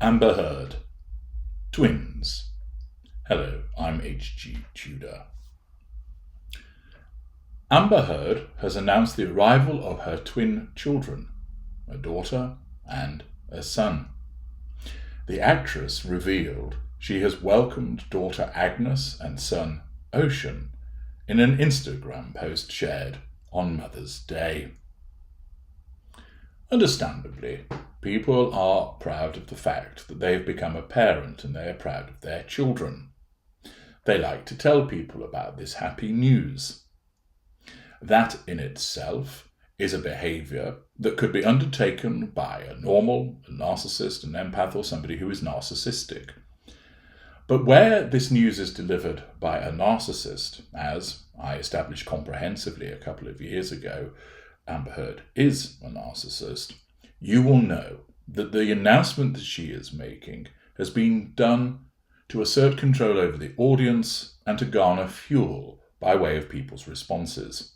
Amber Heard. Twins. Hello, I'm H.G. Tudor. Amber Heard has announced the arrival of her twin children, a daughter and a son. The actress revealed she has welcomed daughter Agnes and son Ocean in an Instagram post shared on Mother's Day. Understandably, people are proud of the fact that they have become a parent and they are proud of their children. They like to tell people about this happy news. That in itself is a behaviour that could be undertaken by a normal, a narcissist, an empath, or somebody who is narcissistic. But where this news is delivered by a narcissist, as I established comprehensively a couple of years ago, Amber Heard is a narcissist, you will know that the announcement that she is making has been done to assert control over the audience and to garner fuel by way of people's responses.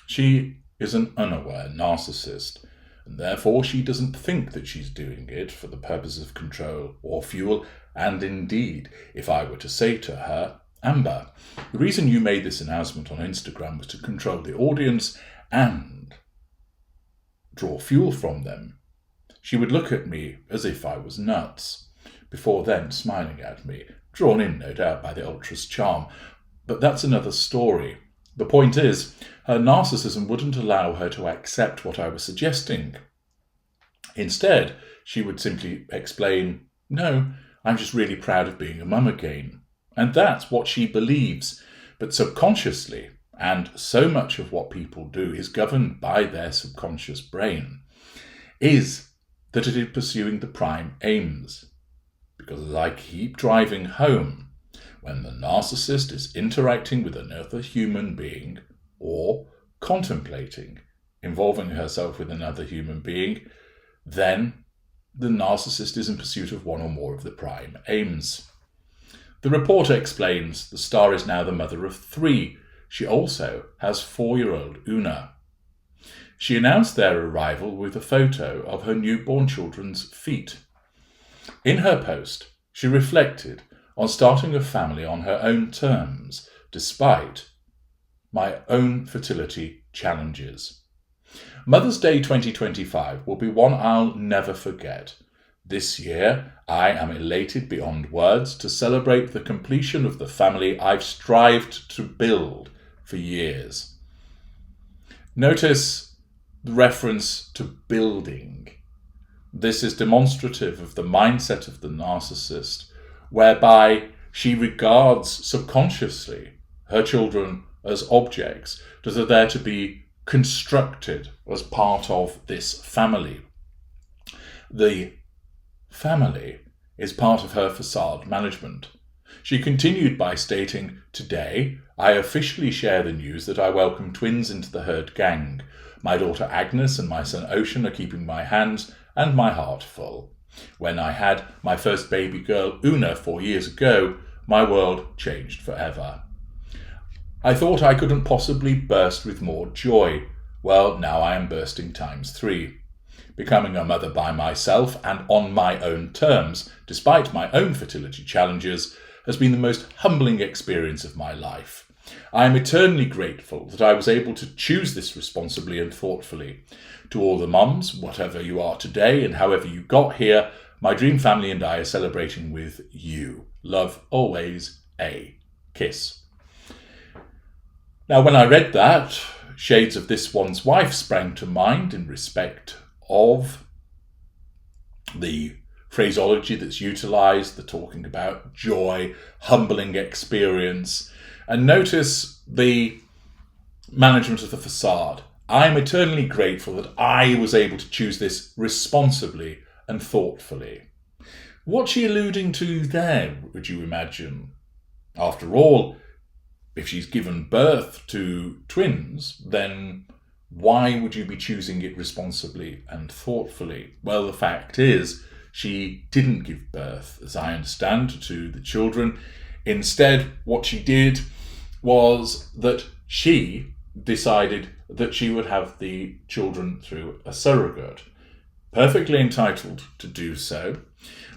She is an unaware narcissist, and therefore she doesn't think that she's doing it for the purpose of control or fuel. And indeed, if I were to say to her, Amber, the reason you made this announcement on Instagram was to control the audience and draw fuel from them, she would look at me as if I was nuts, before then smiling at me, drawn in, no doubt, by the ultra's charm. But that's another story. The point is, her narcissism wouldn't allow her to accept what I was suggesting. Instead, she would simply explain, no, I'm just really proud of being a mum again. And that's what she believes. But subconsciously, and so much of what people do is governed by their subconscious brain, is that it is pursuing the prime aims. Because as I keep driving home, when the narcissist is interacting with another human being or contemplating involving herself with another human being, then the narcissist is in pursuit of one or more of the prime aims. The reporter explains the star is now the mother of 3. She also has 4-year-old Una. She announced their arrival with a photo of her newborn children's feet. In her post, she reflected on starting a family on her own terms, despite my own fertility challenges. Mother's Day 2025 will be one I'll never forget. This year, I am elated beyond words to celebrate the completion of the family I've strived to build for years. Notice the reference to building. This is demonstrative of the mindset of the narcissist, whereby she regards subconsciously her children as objects that are there to be constructed as part of this family. The family is part of her facade management. She continued by stating, today, I officially share the news that I welcome twins into the Heard gang. My daughter Agnes and my son Ocean are keeping my hands and my heart full. When I had my first baby girl, Una, 4 years ago, my world changed forever. I thought I couldn't possibly burst with more joy. Well, now I am bursting times 3. Becoming a mother by myself and on my own terms, despite my own fertility challenges, has been the most humbling experience of my life. I am eternally grateful that I was able to choose this responsibly and thoughtfully. To all the mums, whatever you are today and however you got here, my dream family and I are celebrating with you. Love always, a kiss. Now, when I read that, shades of This One's Wife sprang to mind in respect of the phraseology that's utilised, the talking about joy, humbling experience, and notice the management of the facade. I'm eternally grateful that I was able to choose this responsibly and thoughtfully. What's she alluding to there, would you imagine? After all, if she's given birth to twins, then why would you be choosing it responsibly and thoughtfully? Well, the fact is, she didn't give birth, as I understand, to the children. Instead, what she did was that she decided that she would have the children through a surrogate. Perfectly entitled to do so.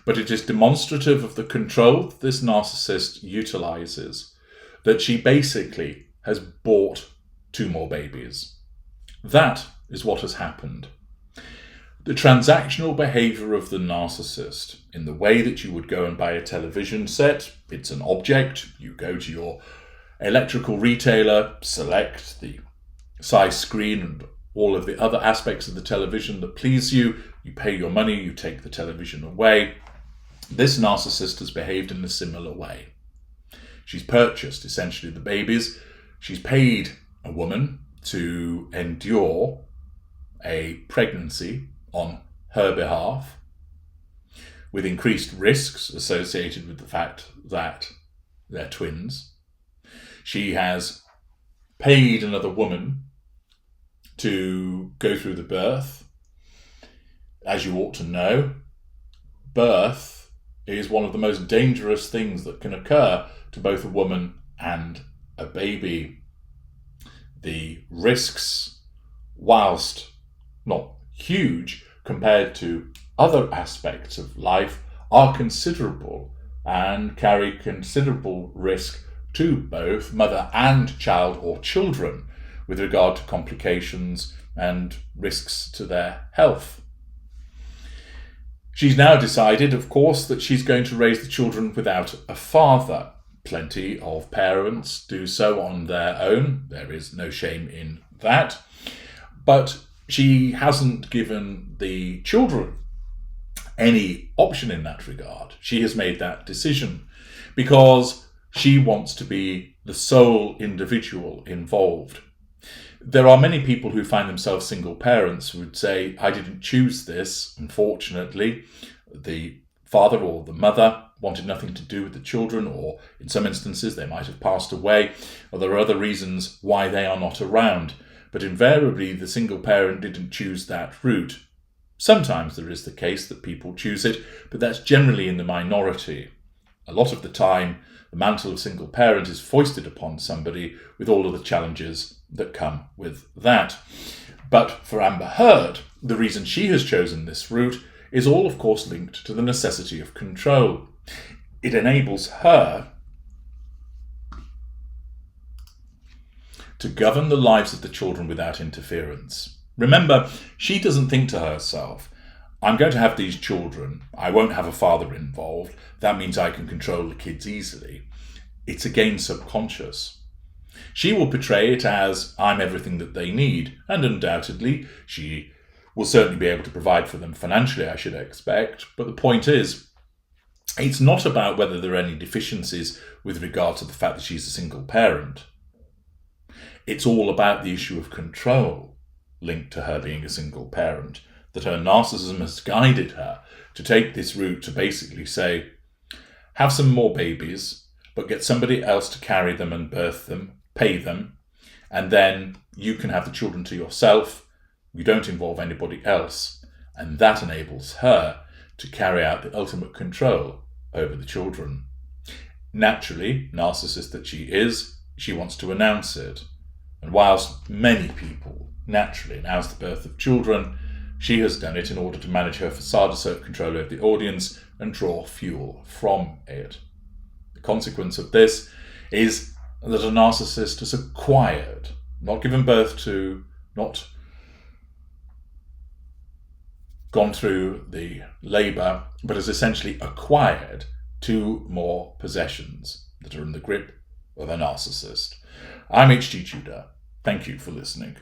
but it is demonstrative of the control that this narcissist utilizes, that she basically has bought 2 more babies. That is what has happened. The transactional behavior of the narcissist, in the way that you would go and buy a television set, it's an object, you go to your electrical retailer, select the size screen and all of the other aspects of the television that please you, you pay your money, you take the television away. This narcissist has behaved in a similar way. She's purchased essentially the babies, she's paid a woman to endure a pregnancy on her behalf, with increased risks associated with the fact that they're twins. She has paid another woman to go through the birth. As you ought to know, birth is one of the most dangerous things that can occur to both a woman and a baby. The risks, whilst not huge compared to other aspects of life, are considerable and carry considerable risk to both mother and child or children with regard to complications and risks to their health. She's now decided, of course, that she's going to raise the children without a father. Plenty of parents do so on their own. There is no shame in that. But she hasn't given the children any option in that regard. She has made that decision because she wants to be the sole individual involved. There are many people who find themselves single parents who would say, I didn't choose this, unfortunately. The father or the mother wanted nothing to do with the children, or in some instances they might have passed away, or there are other reasons why they are not around. But invariably the single parent didn't choose that route. Sometimes there is the case that people choose it, but that's generally in the minority. A lot of the time, the mantle of single parent is foisted upon somebody with all of the challenges that come with that. But for Amber Heard, the reason she has chosen this route is all, of course, linked to the necessity of control. It enables her to govern the lives of the children without interference. Remember, she doesn't think to herself, I'm going to have these children, I won't have a father involved, that means I can control the kids easily. It's again subconscious. She will portray it as, I'm everything that they need, and undoubtedly she will certainly be able to provide for them financially, I should expect. But the point is, it's not about whether there are any deficiencies with regard to the fact that she's a single parent. It's all about the issue of control linked to her being a single parent, that her narcissism has guided her to take this route to basically say, have some more babies, but get somebody else to carry them and birth them, pay them, and then you can have the children to yourself. You don't involve anybody else. And that enables her to carry out the ultimate control over the children. Naturally, narcissist that she is, she wants to announce it. And whilst many people naturally announce the birth of children, she has done it in order to manage her facade, assert control over the audience, and draw fuel from it. The consequence of this is that a narcissist has acquired, not given birth to, not gone through the labour, but has essentially acquired 2 more possessions that are in the grip of a narcissist. I'm H.G. Tudor. Thank you for listening.